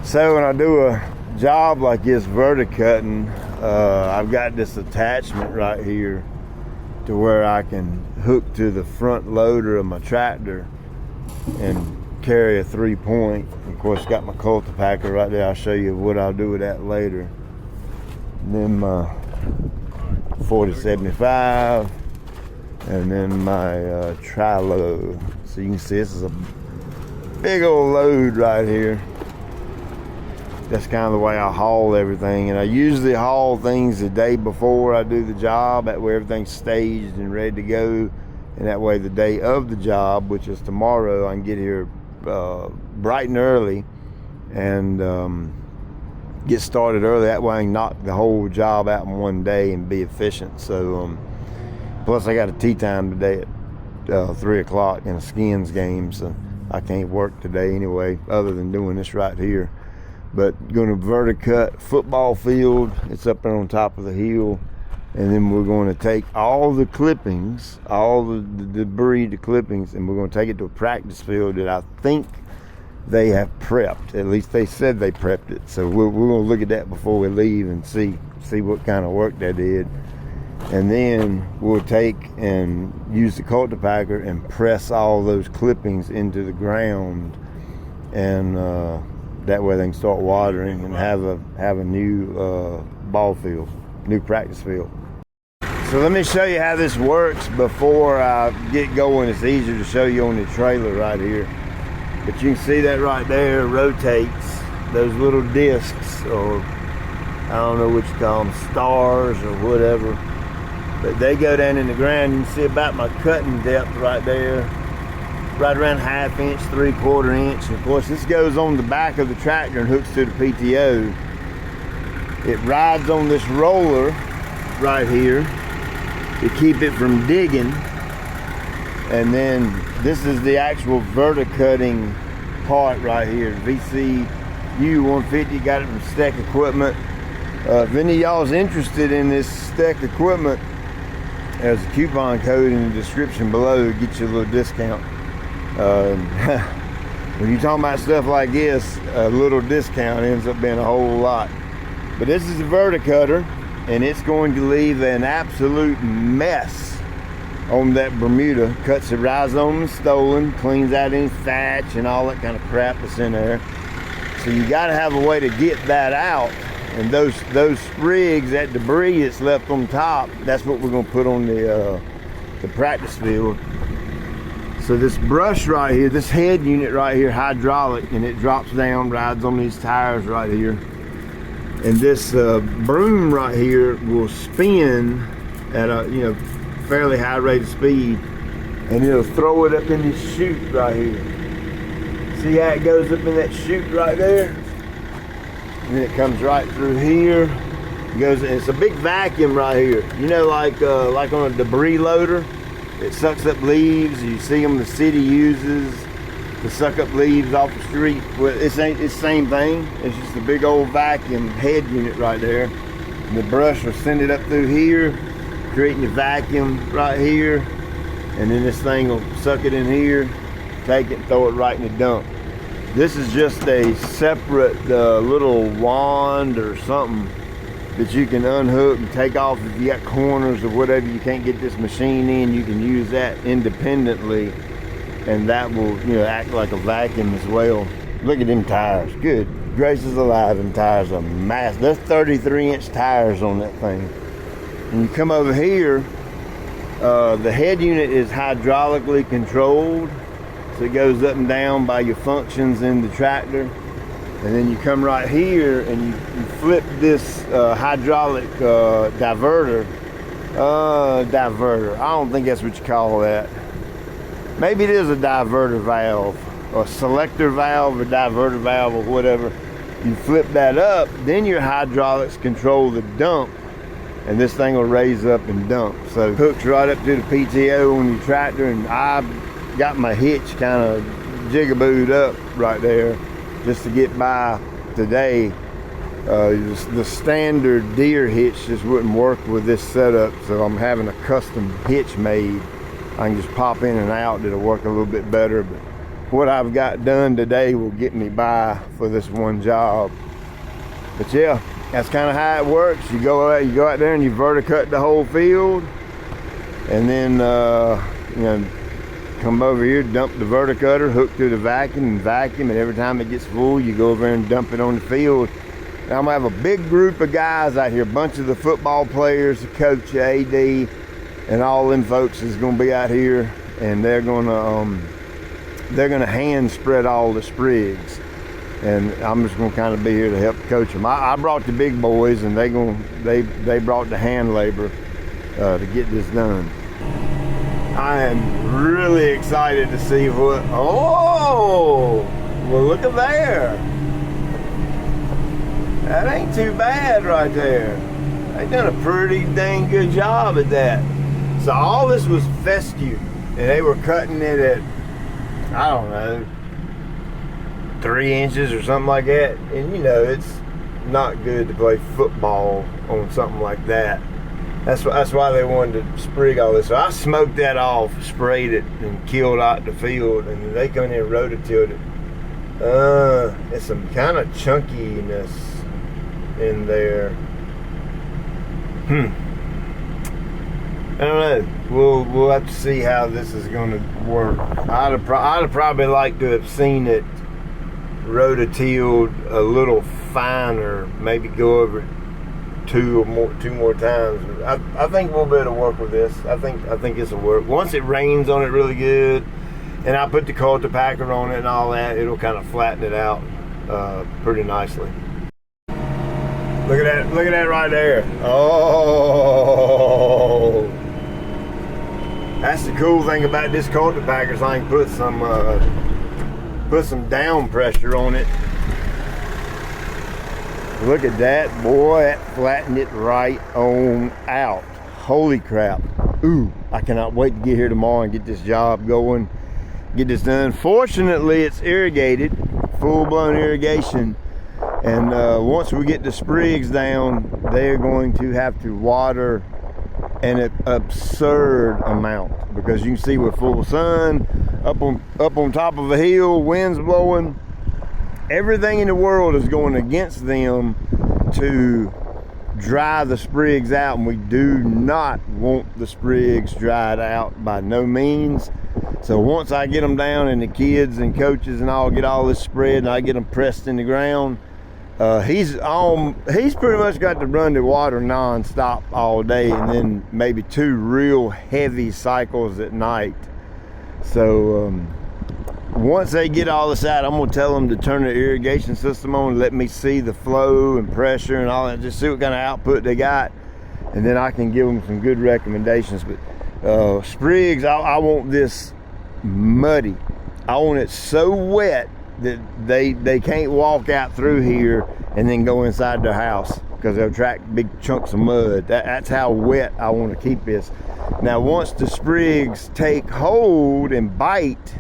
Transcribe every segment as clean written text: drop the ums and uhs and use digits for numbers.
So when I do a job like this verticutting, I've got this attachment right here to where I can hook to the front loader of my tractor and carry a 3-point. Of course, got my cultipacker right there. I'll show you what I'll do with that later. And then my 4075, and then my tri-load. So you can see this is a big old load right here. That's kind of the way I haul everything, and I usually haul things the day before I do the job. That way everything's staged and ready to go, and that way the day of the job, which is tomorrow, I can get here bright and early and get started early. That way I can knock the whole job out in one day and be efficient. So plus I got a tea time today at 3 o'clock in a Skins game, so I can't work today anyway other than doing this right here. But going to verticut football field. It's up there on top of the hill, and then we're going to take all the clippings, all the debris, the clippings, and we're going to take it to a practice field that I think they have prepped. At least they said they prepped it. So we're going to look at that before we leave and see what kind of work they did. And then we'll take and use the cultipacker and press all those clippings into the ground, and that way they can start watering and have a new ball field, new practice field. So let me show you how this works before I get going. It's easier to show you on the trailer right here. But you can see that right there rotates those little discs, or I don't know what you call them, stars or whatever. But they go down in the ground. You can see about my cutting depth right there, right around 1/2 inch, 3/4 inch. And of course, this goes on the back of the tractor and hooks to the PTO. It rides on this roller right here to keep it from digging. And then this is the actual verticutting part right here. VCU 150, got it from Steck Equipment. If any of y'all's interested in this Steck Equipment, there's a coupon code in the description below to get you a little discount. When you're talking about stuff like this, a little discount ends up being a whole lot. But this is a verticutter, and it's going to leave an absolute mess on that Bermuda. Cuts the rhizome stolen, cleans out any thatch and all that kind of crap that's in there. So you got to have a way to get that out. And those sprigs, that debris that's left on top, that's what we're going to put on the practice field. So this brush right here, this head unit right here, hydraulic, and it drops down, rides on these tires right here. And this broom right here will spin at a fairly high rate of speed, and it'll throw it up in this chute right here. See how it goes up in that chute right there? And then it comes right through here. It goes. It's a big vacuum right here. Like on a debris loader, it sucks up leaves. You see them the city uses to suck up leaves off the street. Well, it's the same thing. It's just a big old vacuum head unit right there. And the brush will send it up through here, creating a vacuum right here, and then this thing will suck it in here, take it, throw it right in the dump. This is just a separate little wand or something that you can unhook and take off if you got corners or whatever you can't get this machine in. You can use that independently, and that will act like a vacuum as well. Look at them tires. Good gracious alive, them tires are massive. There's 33-inch tires on that thing. When you come over here, the head unit is hydraulically controlled, so it goes up and down by your functions in the tractor. And then you come right here and you flip this hydraulic diverter. I don't think that's what you call that. Maybe it is a diverter valve, or selector valve, or diverter valve, or whatever. You flip that up, then your hydraulics control the dump, and this thing will raise up and dump. So it hooks right up to the PTO on your tractor, and I got my hitch kind of jigabooed up right there just to get by today. The standard deer hitch just wouldn't work with this setup, so I'm having a custom hitch made. I can just pop in and out. It'll work a little bit better, but what I've got done today will get me by for this one job. But yeah, that's kind of how it works. You go out there and you verticut the whole field, and then you know, come over here, dump the verticutter, hook through the vacuum, and every time it gets full, you go over there and dump it on the field. Now I'm gonna have a big group of guys out here, a bunch of the football players, the coach, the AD, and all them folks is gonna be out here, and they're gonna hand spread all the sprigs, and I'm just gonna kind of be here to help coach them. I brought the big boys, and they brought the hand labor to get this done. I am really excited to see what. Oh, well, look at there. That ain't too bad right there. They done a pretty dang good job at that. So all this was fescue, and they were cutting it at, I don't know, 3 inches or something like that. And you know, it's not good to play football on something like that. That's why they wanted to sprig all this. So I smoked that off, sprayed it, and killed out the field, and they come in and rototilled it. It's some kind of chunkiness in there. I don't know. We'll have to see how this is going to work. I'd have probably liked to have seen it rototilled a little finer, maybe go over it two more times. I think we'll be able to work with this. I think this will work. Once it rains on it really good, and I put the cultipacker on it and all that, it'll kind of flatten it out pretty nicely. Look at that right there. Oh, that's the cool thing about this cultipacker is I can put some down pressure on it. Look at that, boy, that flattened it right on out. Holy crap. Ooh, I cannot wait to get here tomorrow and get this job going, get this done. Fortunately, it's irrigated, full-blown irrigation. And once we get the sprigs down, they're going to have to water an absurd amount, because you can see we're full of sun, up on top of a hill, winds blowing. Everything in the world is going against them to dry the sprigs out, and we do not want the sprigs dried out by no means. So once I get them down, and the kids and coaches and all get all this spread, and I get them pressed in the ground, he's pretty much got to run the water non-stop all day, and then maybe 2 real heavy cycles at night. So once they get all this out, I'm gonna tell them to turn the irrigation system on and let me see the flow and pressure and all that, just see what kind of output they got, and then I can give them some good recommendations. But sprigs, I want this muddy. I want it so wet that they can't walk out through here and then go inside their house, because they'll attract big chunks of mud. That's how wet I want to keep this. Now once the sprigs take hold and bite,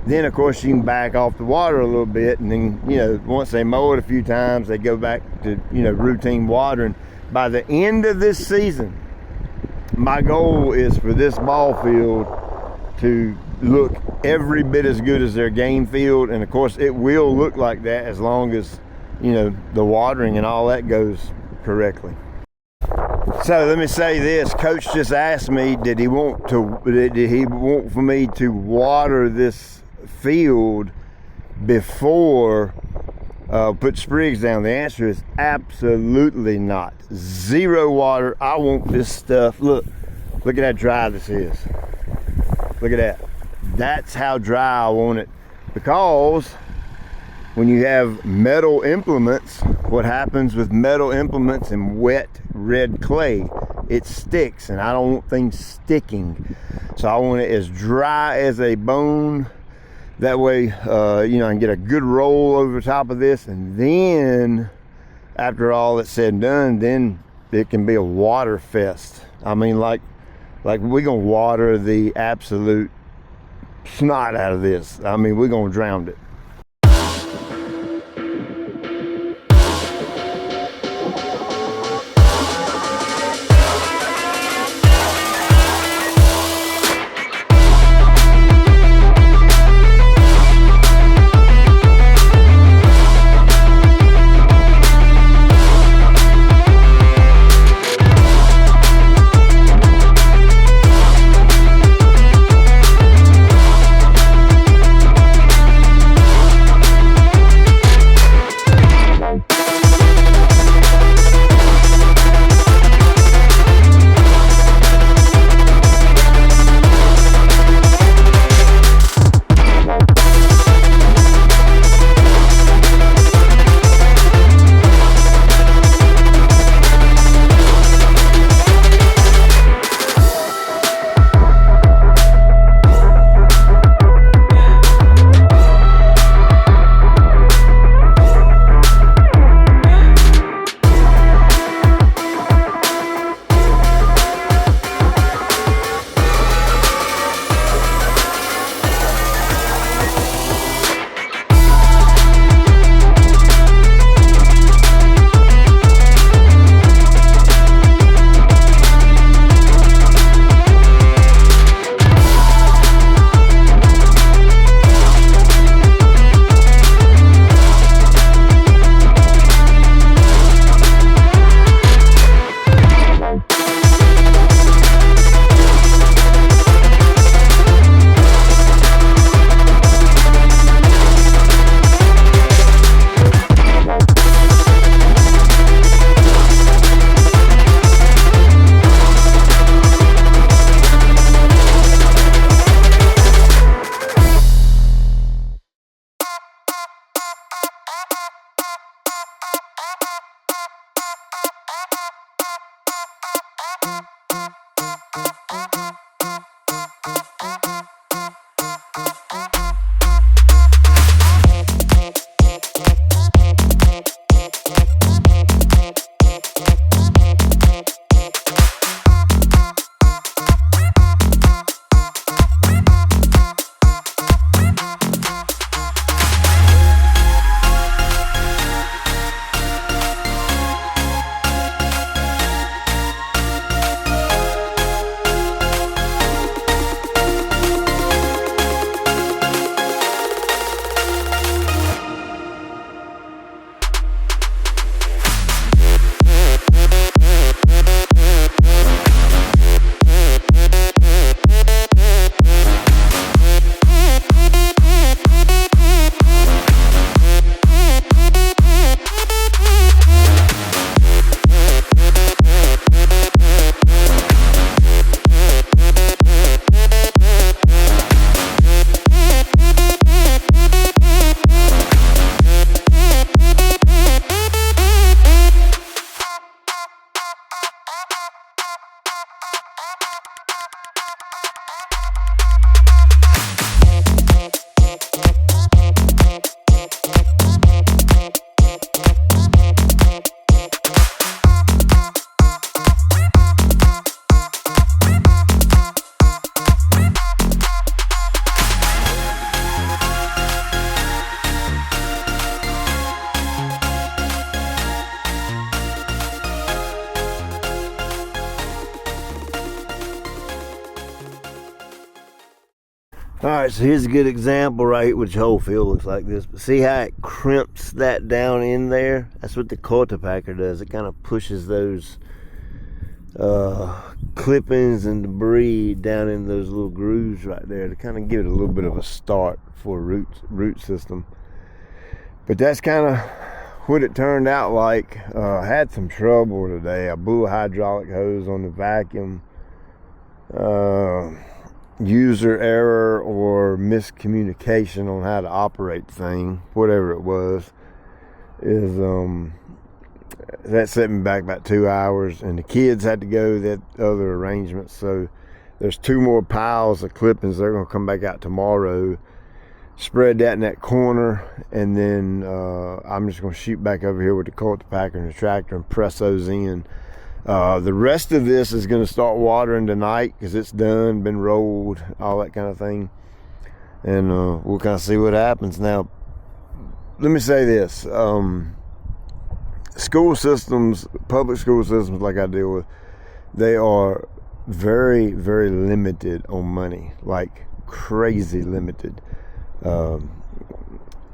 then of course you can back off the water a little bit, and then, you know, once they mow it a few times, they go back to, you know, routine watering. By the end of this season, my goal is for this ball field to look every bit as good as their game field, and of course it will look like that as long as, you know, the watering and all that goes correctly. So let me say this, Coach just asked me, did he want for me to water this field before put sprigs down? The answer is absolutely not. 0 water. I want this stuff. Look at how dry this is. Look at that. That's how dry I want it, because when you have metal implements, what happens with metal implements and wet red clay, it sticks, and I don't want things sticking. So I want it as dry as a bone. That way, you know, I can get a good roll over the top of this, and then after all that's said and done, then it can be a water fest. I mean, like we're gonna water the absolute snot out of this. I mean, we're gonna drown it. All right, so here's a good example, right, which whole field looks like this. But see how it crimps that down in there? That's what the cultipacker does. It kind of pushes those clippings and debris down in those little grooves right there to kind of give it a little bit of a start for a root system. But that's kind of what it turned out like. I had some trouble today. I blew a hydraulic hose on the vacuum. User error or miscommunication on how to operate the thing, whatever it was, is that set me back about 2 hours, and the kids had to go that other arrangements. So there's 2 more piles of clippings. They're going to come back out tomorrow, spread that in that corner, and then I'm just going to shoot back over here with the cultipacker and the tractor and press those in. The rest of this is going to start watering tonight because it's done, been rolled, all that kind of thing, and we'll kind of see what happens. Now, let me say this. School systems, public school systems like I deal with, they are very, very limited on money, like crazy limited.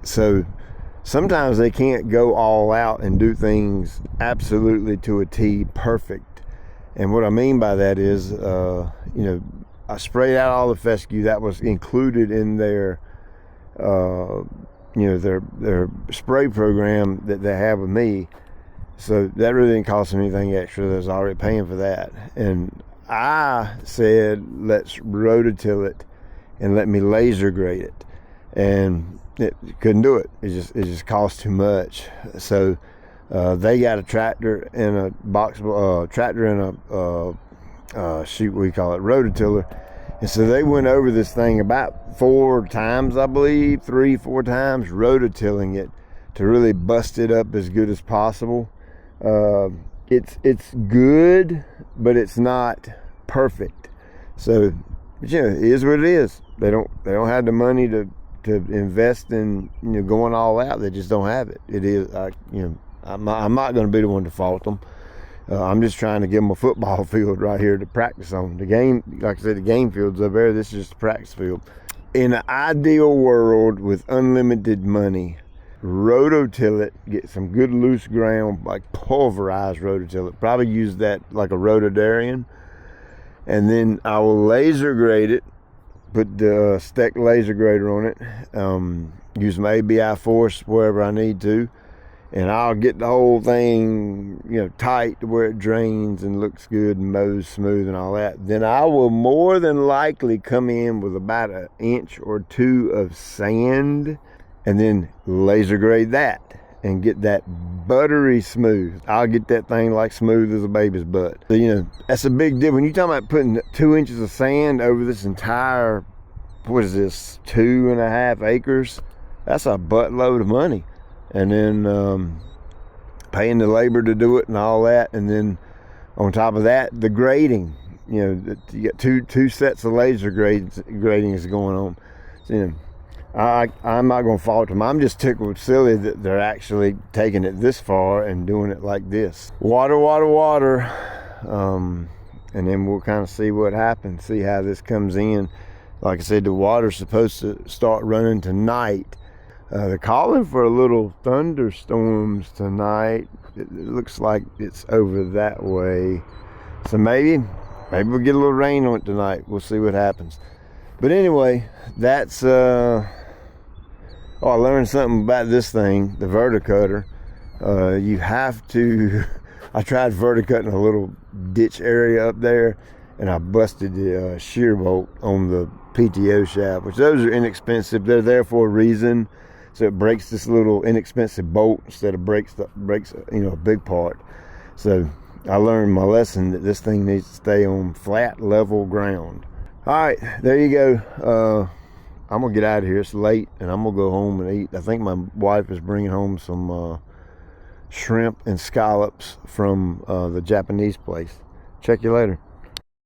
So sometimes they can't go all out and do things absolutely to a T perfect. And what I mean by that is, I sprayed out all the fescue that was included in their, their spray program that they have with me. So that really didn't cost them anything extra. They was already paying for that. And I said, let's rototill it and let me laser grade it. And it couldn't do it. It just cost too much. So they got a tractor and a rototiller. And so they went over this thing about 4 times, I believe, 3-4 times, rototilling it to really bust it up as good as possible. It's good, but it's not perfect. So, it is what it is. They don't have the money to invest in going all out. They just don't have it. It is I'm not going to be the one to fault them. I'm just trying to give them a football field right here to practice on. The game, like I said, the game field's over there. This is just a practice field. In an ideal world with unlimited money, rototill it, get some good loose ground, like pulverized rototill it. Probably use that like a rotodarian, and then I will laser grade it. Put the Steck laser grader on it. Use my ABI force wherever I need to, and I'll get the whole thing, tight to where it drains and looks good and mows smooth and all that. Then I will more than likely come in with about 1 inch or 2 of sand, and then laser grade that and get that buttery smooth. I'll get that thing like smooth as a baby's butt. So, that's a big deal. When you're talking about putting 2 inches of sand over this entire, 2.5 acres, that's a buttload of money. And then paying the labor to do it and all that. And then on top of that, the grading. You got two sets of laser grading is going on. So, I'm not going to fault them. I'm just tickled silly that they're actually taking it this far and doing it like this. Water. And then we'll kind of see what happens, see how this comes in. Like I said, the water's supposed to start running tonight. They're calling for a little thunderstorms tonight. It looks like it's over that way. So maybe we'll get a little rain on it tonight. We'll see what happens. But anyway, that's I learned something about this thing, the Verticutter. You have to, I tried verticutting a little ditch area up there, and I busted the shear bolt on the PTO shaft, which those are inexpensive. They're there for a reason. So it breaks this little inexpensive bolt instead of breaks a big part. So I learned my lesson that this thing needs to stay on flat, level ground. All right, there you go. I'm gonna get out of here. It's late, and I'm gonna go home and eat. I think my wife is bringing home some shrimp and scallops from the Japanese place. Check you later.